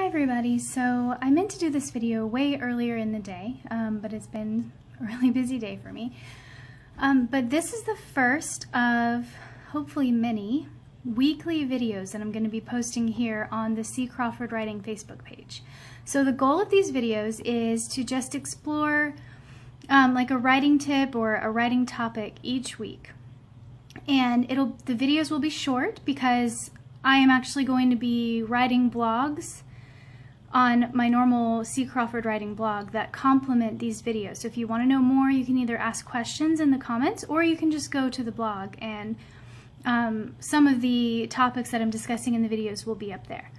everybody. So I meant to do this video way earlier in the day, but it's been a really busy day for me. But this is the first of hopefully many weekly videos that I'm going to be posting here on the C. Crawford Writing Facebook page. So the goal of these videos is to just explore like a writing tip or a writing topic each week. And the videos will be short because I am actually going to be writing blogs on my normal C. Crawford Writing blog that complement these videos. So if you want to know more, you can either ask questions in the comments or you can just go to the blog, and some of the topics that I'm discussing in the videos will be up there.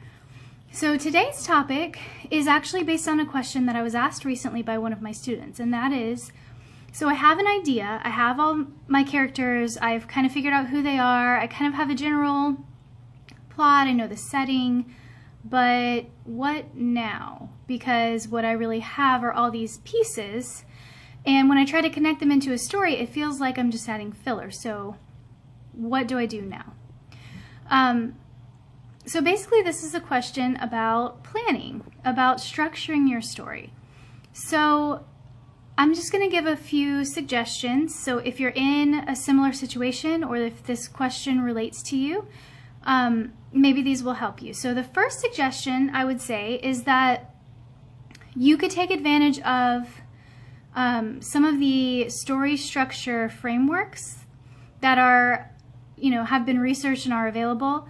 So today's topic is actually based on a question that I was asked recently by one of my students, and that is, so I have an idea, I have all my characters, I've kind of figured out who they are, I kind of have a general plot, I know the setting, but what now? Because what I really have are all these pieces, and when I try to connect them into a story, it feels like I'm just adding filler. So what do I do now? So basically this is a question about planning, about structuring your story. So I'm just going to give a few suggestions. So if you're in a similar situation, or if this question relates to you, maybe these will help you. So the first suggestion I would say is that you could take advantage of some of the story structure frameworks that are, have been researched and are available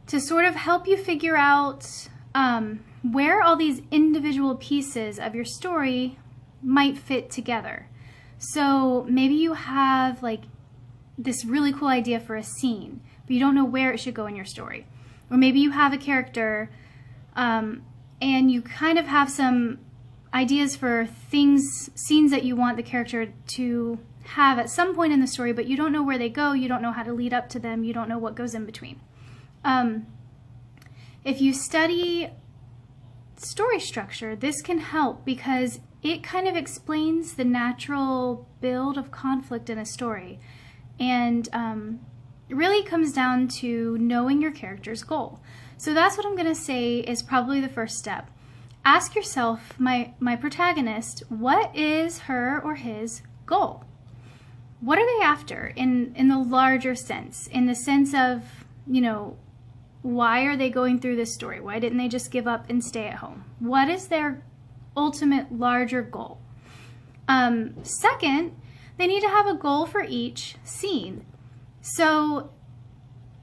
to sort of help you figure out where all these individual pieces of your story might fit together. So maybe you have like this really cool idea for a scene, but you don't know where it should go in your story. Or maybe you have a character and you kind of have some ideas for scenes that you want the character to have at some point in the story, but you don't know where they go, you don't know how to lead up to them, you don't know what goes in between. If you study story structure, this can help because it kind of explains the natural build of conflict in a story. And it really comes down to knowing your character's goal. So that's what I'm going to say is probably the first step. Ask yourself, my protagonist, what is her or his goal? What are they after in the larger sense? In the sense of, why are they going through this story? Why didn't they just give up and stay at home? What is their ultimate larger goal? Second, they need to have a goal for each scene. So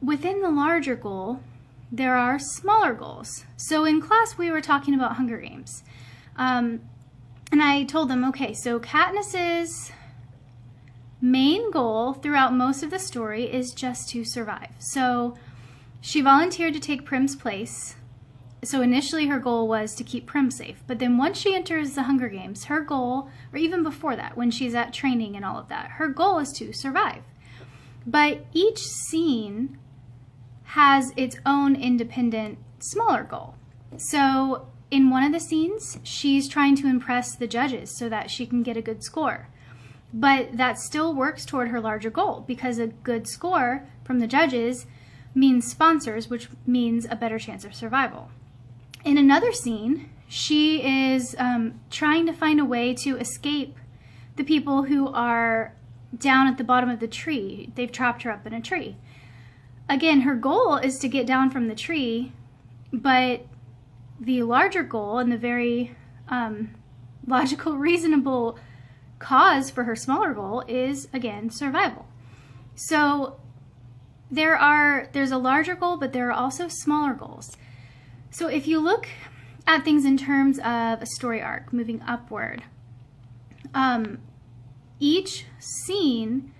within the larger goal, there are smaller goals. So in class, we were talking about Hunger Games. And I told them, okay, so Katniss's main goal throughout most of the story is just to survive. So she volunteered to take Prim's place. So initially her goal was to keep Prim safe. But then once she enters the Hunger Games, her goal, or even before that, when she's at training and all of that, her goal is to survive. But each scene has its own independent, smaller goal. So in one of the scenes, she's trying to impress the judges so that she can get a good score. But that still works toward her larger goal, because a good score from the judges means sponsors, which means a better chance of survival. In another scene, she is trying to find a way to escape the people who are down at the bottom of the tree. They've trapped her up in a tree. Again, her goal is to get down from the tree, but the larger goal and the very logical, reasonable cause for her smaller goal is, again, survival. So there's a larger goal, but there are also smaller goals. So if you look at things in terms of a story arc moving upward, each scene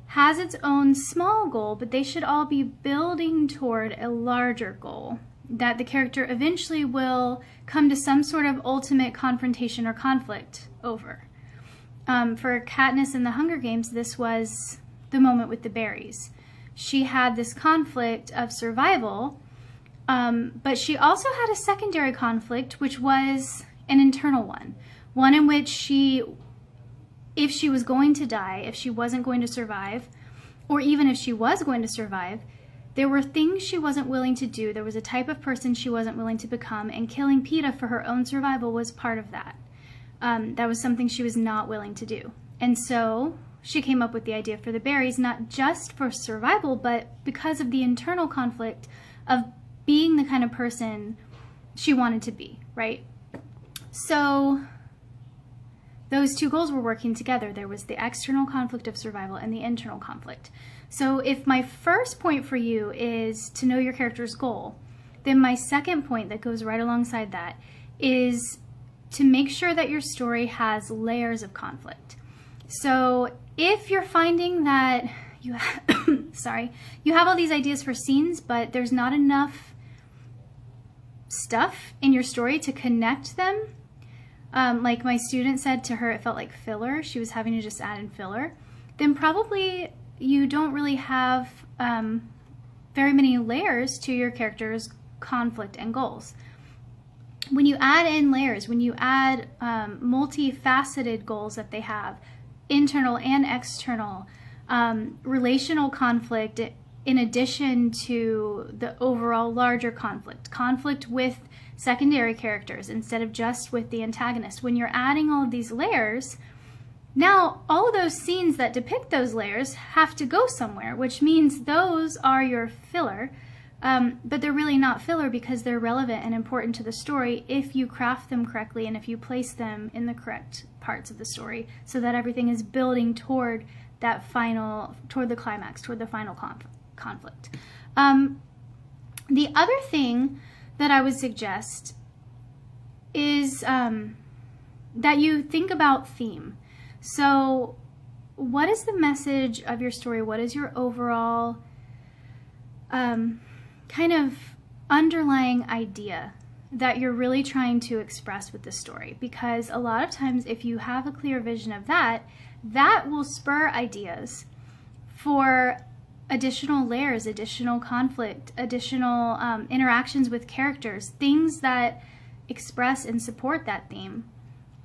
has its own small goal, but they should all be building toward a larger goal that the character eventually will come to some sort of ultimate confrontation or conflict over. For Katniss in the Hunger Games, this was the moment with the berries. She had this conflict of survival, but she also had a secondary conflict, which was an internal one. One in which if she was going to die, if she wasn't going to survive, or even if she was going to survive, There were things she wasn't willing to do. There was a type of person she wasn't willing to become, and killing PETA for her own survival was part of that. That was something she was not willing to do. And so she came up with the idea for the berries, not just for survival, but because of the internal conflict of being the kind of person she wanted to be, right? So those two goals were working together. There was the external conflict of survival and the internal conflict. So if my first point for you is to know your character's goal, then my second point that goes right alongside that is to make sure that your story has layers of conflict. So if you're finding that you you have all these ideas for scenes, but there's not enough stuff in your story to connect them, like my student said to her, it felt like filler. She was having to just add in filler. Then probably you don't really have very many layers to your character's conflict and goals. When you add in layers, when you add multifaceted goals that they have, internal and external, relational conflict in addition to the overall larger conflict with secondary characters instead of just with the antagonist. When you're adding all of these layers, now all of those scenes that depict those layers have to go somewhere, which means those are your filler, but they're really not filler because they're relevant and important to the story if you craft them correctly and if you place them in the correct parts of the story so that everything is building toward that toward the climax, toward the final conflict. The other thing that I would suggest is that you think about theme. So what is the message of your story? What is your overall kind of underlying idea that you're really trying to express with the story? Because a lot of times if you have a clear vision of that, that will spur ideas for additional layers, additional conflict, additional interactions with characters, things that express and support that theme.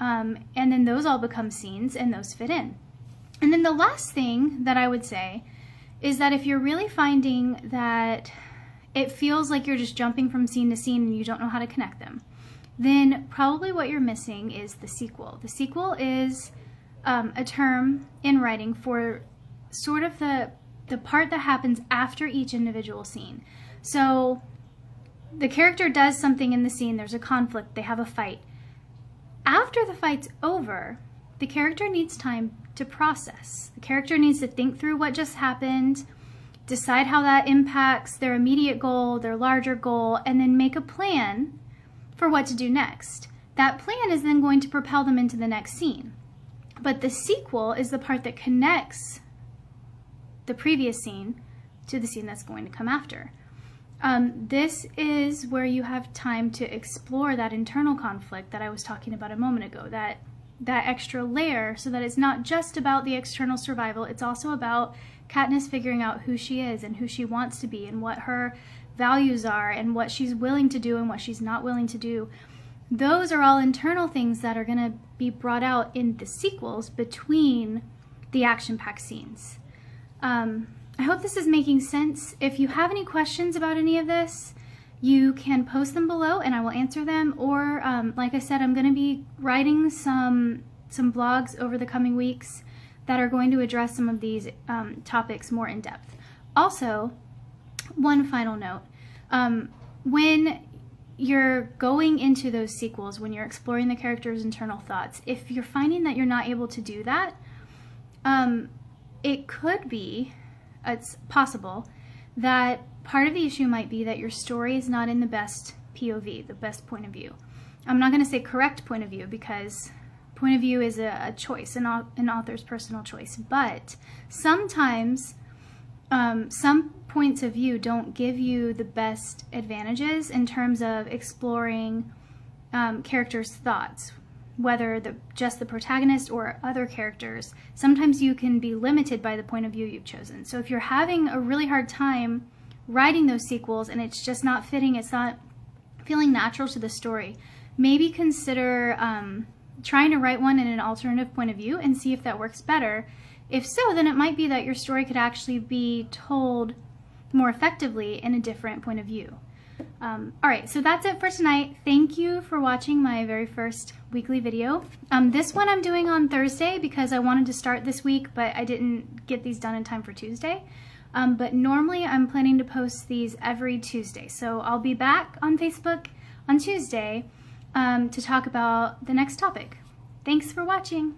And then those all become scenes and those fit in. And then the last thing that I would say is that if you're really finding that it feels like you're just jumping from scene to scene and you don't know how to connect them, then probably what you're missing is the sequel. The sequel is a term in writing for sort of the part that happens after each individual scene. So the character does something in the scene, there's a conflict, they have a fight. After the fight's over, the character needs time to process. The character needs to think through what just happened, decide how that impacts their immediate goal, their larger goal, and then make a plan for what to do next. That plan is then going to propel them into the next scene. But the sequel is the part that connects the previous scene to the scene that's going to come after. This is where you have time to explore that internal conflict that I was talking about a moment ago, that extra layer, so that it's not just about the external survival, it's also about Katniss figuring out who she is and who she wants to be and what her values are and what she's willing to do and what she's not willing to do. Those are all internal things that are going to be brought out in the sequels between the action-packed scenes. I hope this is making sense. If you have any questions about any of this, you can post them below and I will answer them. Or, like I said, I'm going to be writing some blogs over the coming weeks that are going to address some of these topics more in depth. Also, one final note. When you're going into those sequels, when you're exploring the character's internal thoughts, if you're finding that you're not able to do that, it could be, it's possible, that part of the issue might be that your story is not in the best POV, the best point of view. I'm not going to say correct point of view because point of view is a choice, an author's personal choice, but sometimes some points of view don't give you the best advantages in terms of exploring characters' thoughts, whether just the protagonist or other characters. Sometimes you can be limited by the point of view you've chosen. So if you're having a really hard time writing those sequels and it's just not fitting, it's not feeling natural to the story, maybe consider trying to write one in an alternative point of view and see if that works better. If so, then it might be that your story could actually be told more effectively in a different point of view. All right, so that's it for tonight. Thank you for watching my very first weekly video. This one I'm doing on Thursday because I wanted to start this week, but I didn't get these done in time for Tuesday. But normally I'm planning to post these every Tuesday. So I'll be back on Facebook on Tuesday to talk about the next topic. Thanks for watching.